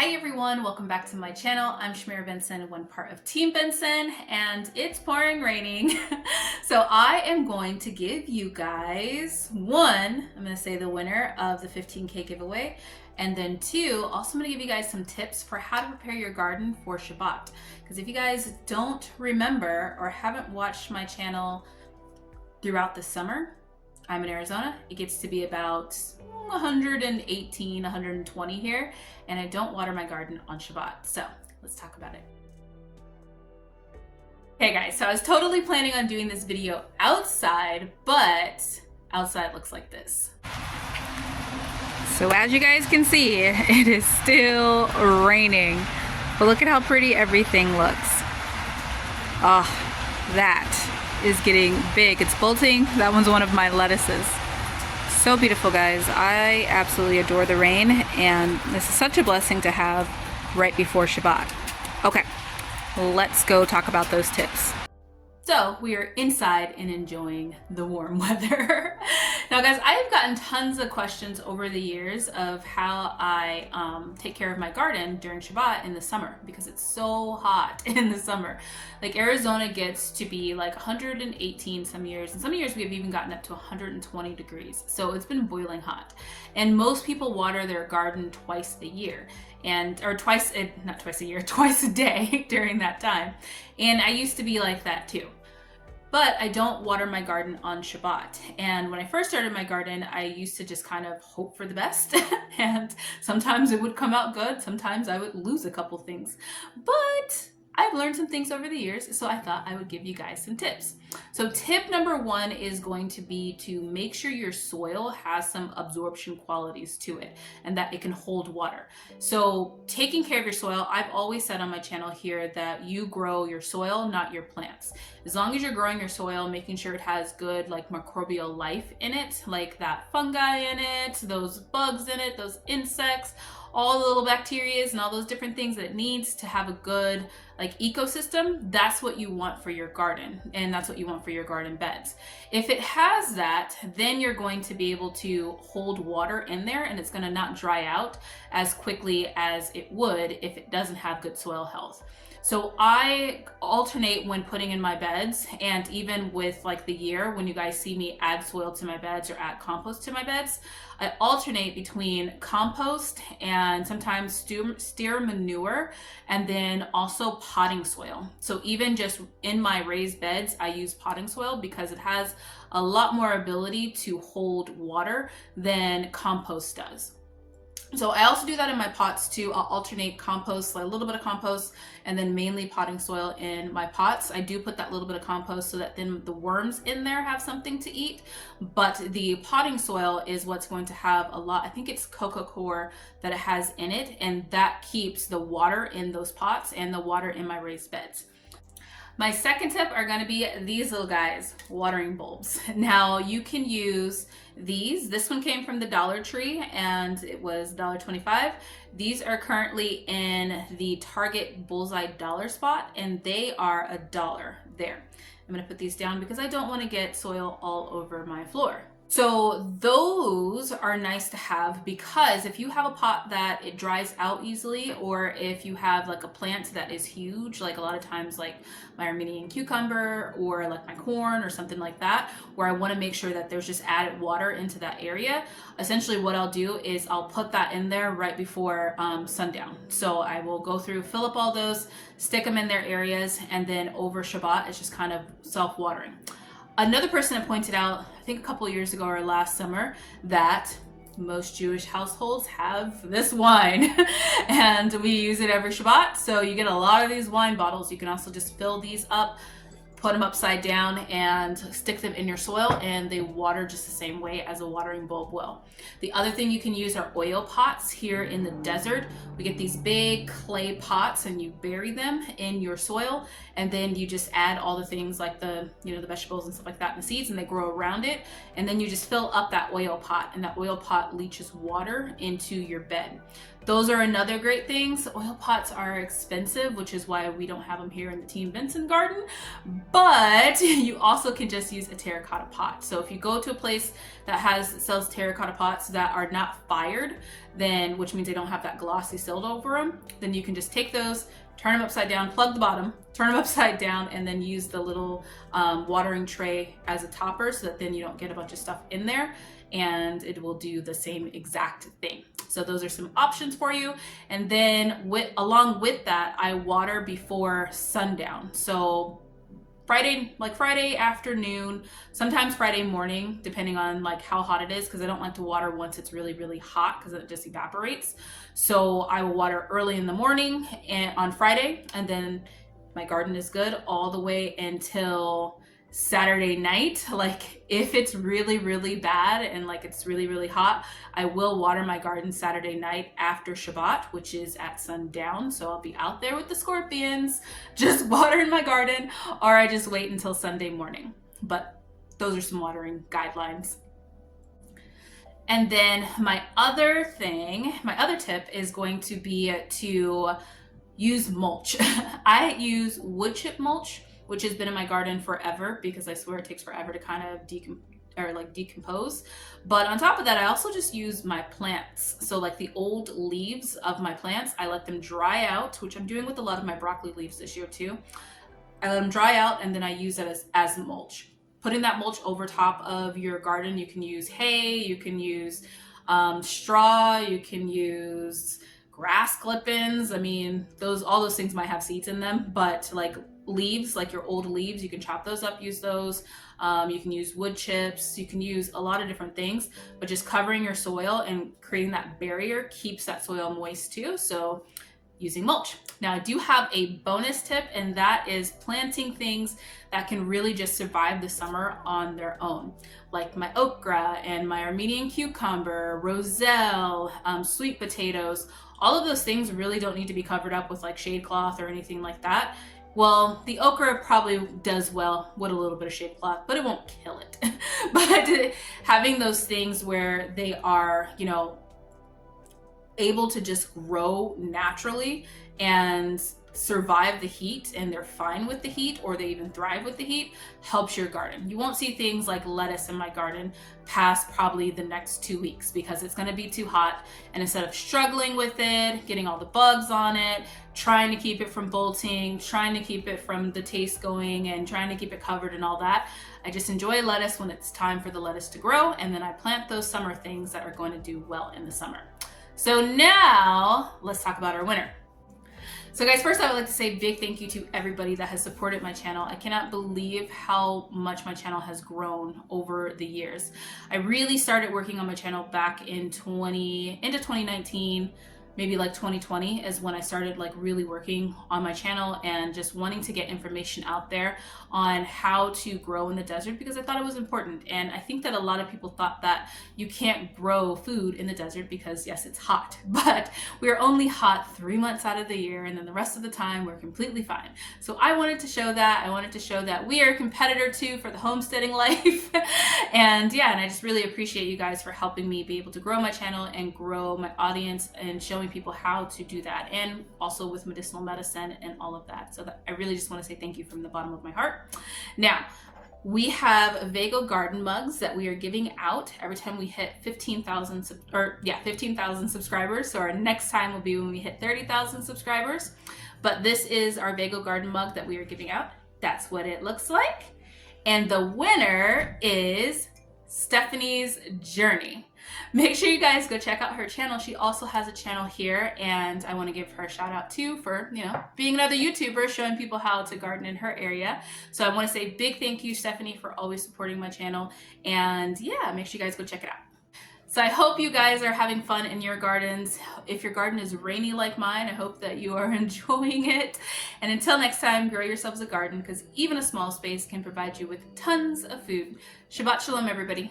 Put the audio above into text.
Hi everyone, welcome back to my channel. I'm Shamira Benson, one part of Team Benson, and it's pouring raining. So I am going to give you guys I'm going to say the winner of the 15K giveaway, and then two, also I'm going to give you guys some tips for how to prepare your garden for Shabbat. Because if you guys don't remember or haven't watched my channel throughout the summer, I'm in Arizona. It gets to be about 118, 120 here, and I don't water my garden on Shabbat. So let's talk about it. Hey guys, so I was totally planning on doing this video outside, but outside looks like this. So as you guys can see, it is still raining, but look at how pretty everything looks. Oh, that is getting big. It's bolting. That one's one of my lettuces. So beautiful, guys. I absolutely adore the rain, and this is such a blessing to have right before Shabbat. Okay, let's go talk about those tips. So we are inside and enjoying the warm weather. Now guys, I have gotten tons of questions over the years of how I take care of my garden during Shabbat in the summer, because it's so hot in the summer. Like Arizona gets to be like 118 some years, and some years we have even gotten up to 120 degrees. So it's been boiling hot. And most people water their garden twice a year. Twice a day during that time. And I used to be like that too. But I don't water my garden on Shabbat. And when I first started my garden, I used to just kind of hope for the best. And sometimes it would come out good. Sometimes I would lose a couple things. But I've learned some things over the years, so I thought I would give you guys some tips. So tip number one is going to be to make sure your soil has some absorption qualities to it and that it can hold water. So taking care of your soil, I've always said on my channel here that you grow your soil, not your plants. As long as you're growing your soil, making sure it has good like microbial life in it, like that fungi in it, those bugs in it, those insects, all the little bacteria and all those different things that it needs to have a good like ecosystem, that's what you want for your garden, and that's what you want for your garden beds. If it has that, then you're going to be able to hold water in there, and it's going to not dry out as quickly as it would if it doesn't have good soil health. So I alternate when putting in my beds, and even with like the year when you guys see me add soil to my beds or add compost to my beds, I alternate between compost and sometimes steer manure, and then also potting soil. So even just in my raised beds, I use potting soil because it has a lot more ability to hold water than compost does. So I also do that in my pots too. I'll alternate compost, like a little bit of compost, and then mainly potting soil in my pots. I do put that little bit of compost so that then the worms in there have something to eat. But the potting soil is what's going to have a lot, I think it's coco coir that it has in it, and that keeps the water in those pots and the water in my raised beds. My second tip are going to be these little guys, watering bulbs. Now you can use these. This one came from the Dollar Tree and it was $1.25. These are currently in the Target Bullseye Dollar Spot, and they are $1 there. I'm going to put these down because I don't want to get soil all over my floor. So those are nice to have, because if you have a pot that it dries out easily, or if you have like a plant that is huge, like a lot of times like my Armenian cucumber or like my corn or something like that, where I want to make sure that there's just added water into that area, essentially what I'll do is I'll put that in there right before sundown. So I will go through, fill up all those, stick them in their areas, and then over Shabbat, it's just kind of self-watering. Another person had pointed out, I think a couple years ago or last summer, that most Jewish households have this wine and we use it every Shabbat. So you get a lot of these wine bottles. You can also just fill these up, put them upside down, and stick them in your soil, and they water just the same way as a watering bulb will. The other thing you can use are oil pots. Here in the desert, we get these big clay pots, and you bury them in your soil, and then you just add all the things like the vegetables and stuff like that and the seeds, and they grow around it, and then you just fill up that oil pot, and that oil pot leaches water into your bed. those are another great things. Oil pots are expensive, which is why we don't have them here in the Team Vincent garden, but you also can just use a terracotta pot. So if you go to a place that sells terracotta pots that are not fired, then, which means they don't have that glossy silt over them, then you can just take those, turn them upside down, plug the bottom, turn them upside down, and then use the little watering tray as a topper so that then you don't get a bunch of stuff in there, and it will do the same exact thing. So those are some options for you. And then along with that, I water before sundown. So Friday afternoon, sometimes Friday morning, depending on like how hot it is, because I don't like to water once it's really, really hot because it just evaporates. So I will water early in the morning and on Friday, and then my garden is good all the way until Saturday night. Like if it's really, really bad and like it's really, really hot, I will water my garden Saturday night after Shabbat, which is at sundown. So I'll be out there with the scorpions, just watering my garden, or I just wait until Sunday morning. But those are some watering guidelines. And then my other tip is going to be to use mulch. I use wood chip mulch, which has been in my garden forever because I swear it takes forever to kind of decompose. But on top of that, I also just use my plants. So like the old leaves of my plants, I let them dry out, which I'm doing with a lot of my broccoli leaves this year too. I let them dry out and then I use it as mulch. Putting that mulch over top of your garden, you can use hay, you can use straw, you can use grass clippings. I mean, all those things might have seeds in them, but like leaves, like your old leaves, you can chop those up, use those. You can use wood chips, you can use a lot of different things, but just covering your soil and creating that barrier keeps that soil moist too. So using mulch. Now I do have a bonus tip, and that is planting things that can really just survive the summer on their own. Like my okra and my Armenian cucumber, roselle, sweet potatoes. All of those things really don't need to be covered up with like shade cloth or anything like that. Well, the okra probably does well with a little bit of shade cloth, but it won't kill it. But having those things where they are, you know, able to just grow naturally and survive the heat, and they're fine with the heat, or they even thrive with the heat, helps your garden. You won't see things like lettuce in my garden past probably the next 2 weeks because it's going to be too hot, and instead of struggling with it, getting all the bugs on it, trying to keep it from bolting, trying to keep it from the taste going, and trying to keep it covered and all that, I just enjoy lettuce when it's time for the lettuce to grow, and then I plant those summer things that are going to do well in the summer. So now let's talk about our winter. So guys, first I would like to say a big thank you to everybody that has supported my channel. I cannot believe how much my channel has grown over the years. I really started working on my channel back in into 2019, maybe like 2020 is when I started like really working on my channel and just wanting to get information out there on how to grow in the desert, because I thought it was important. And I think that a lot of people thought that you can't grow food in the desert because yes, it's hot, but we're only hot 3 months out of the year, and then the rest of the time we're completely fine. So I wanted to show that. I wanted to show that we are a competitor too for the homesteading life. And yeah, and I just really appreciate you guys for helping me be able to grow my channel and grow my audience and showing people how to do that, and also with medicinal medicine and all of that. So I really just want to say thank you from the bottom of my heart. Now, we have Vago garden mugs that we are giving out every time we hit 15,000 subscribers. So our next time will be when we hit 30,000 subscribers. But this is our Vago garden mug that we are giving out. That's what it looks like. And the winner is Stephanie's Journey. Make sure you guys go check out her channel. She also has a channel here, and I want to give her a shout out too for, you know, being another YouTuber showing people how to garden in her area. So I want to say big thank you, Stephanie, for always supporting my channel. And yeah, make sure you guys go check it out. So I hope you guys are having fun in your gardens. If your garden is rainy like mine, I hope that you are enjoying it. And until next time, grow yourselves a garden, because even a small space can provide you with tons of food. Shabbat shalom, everybody.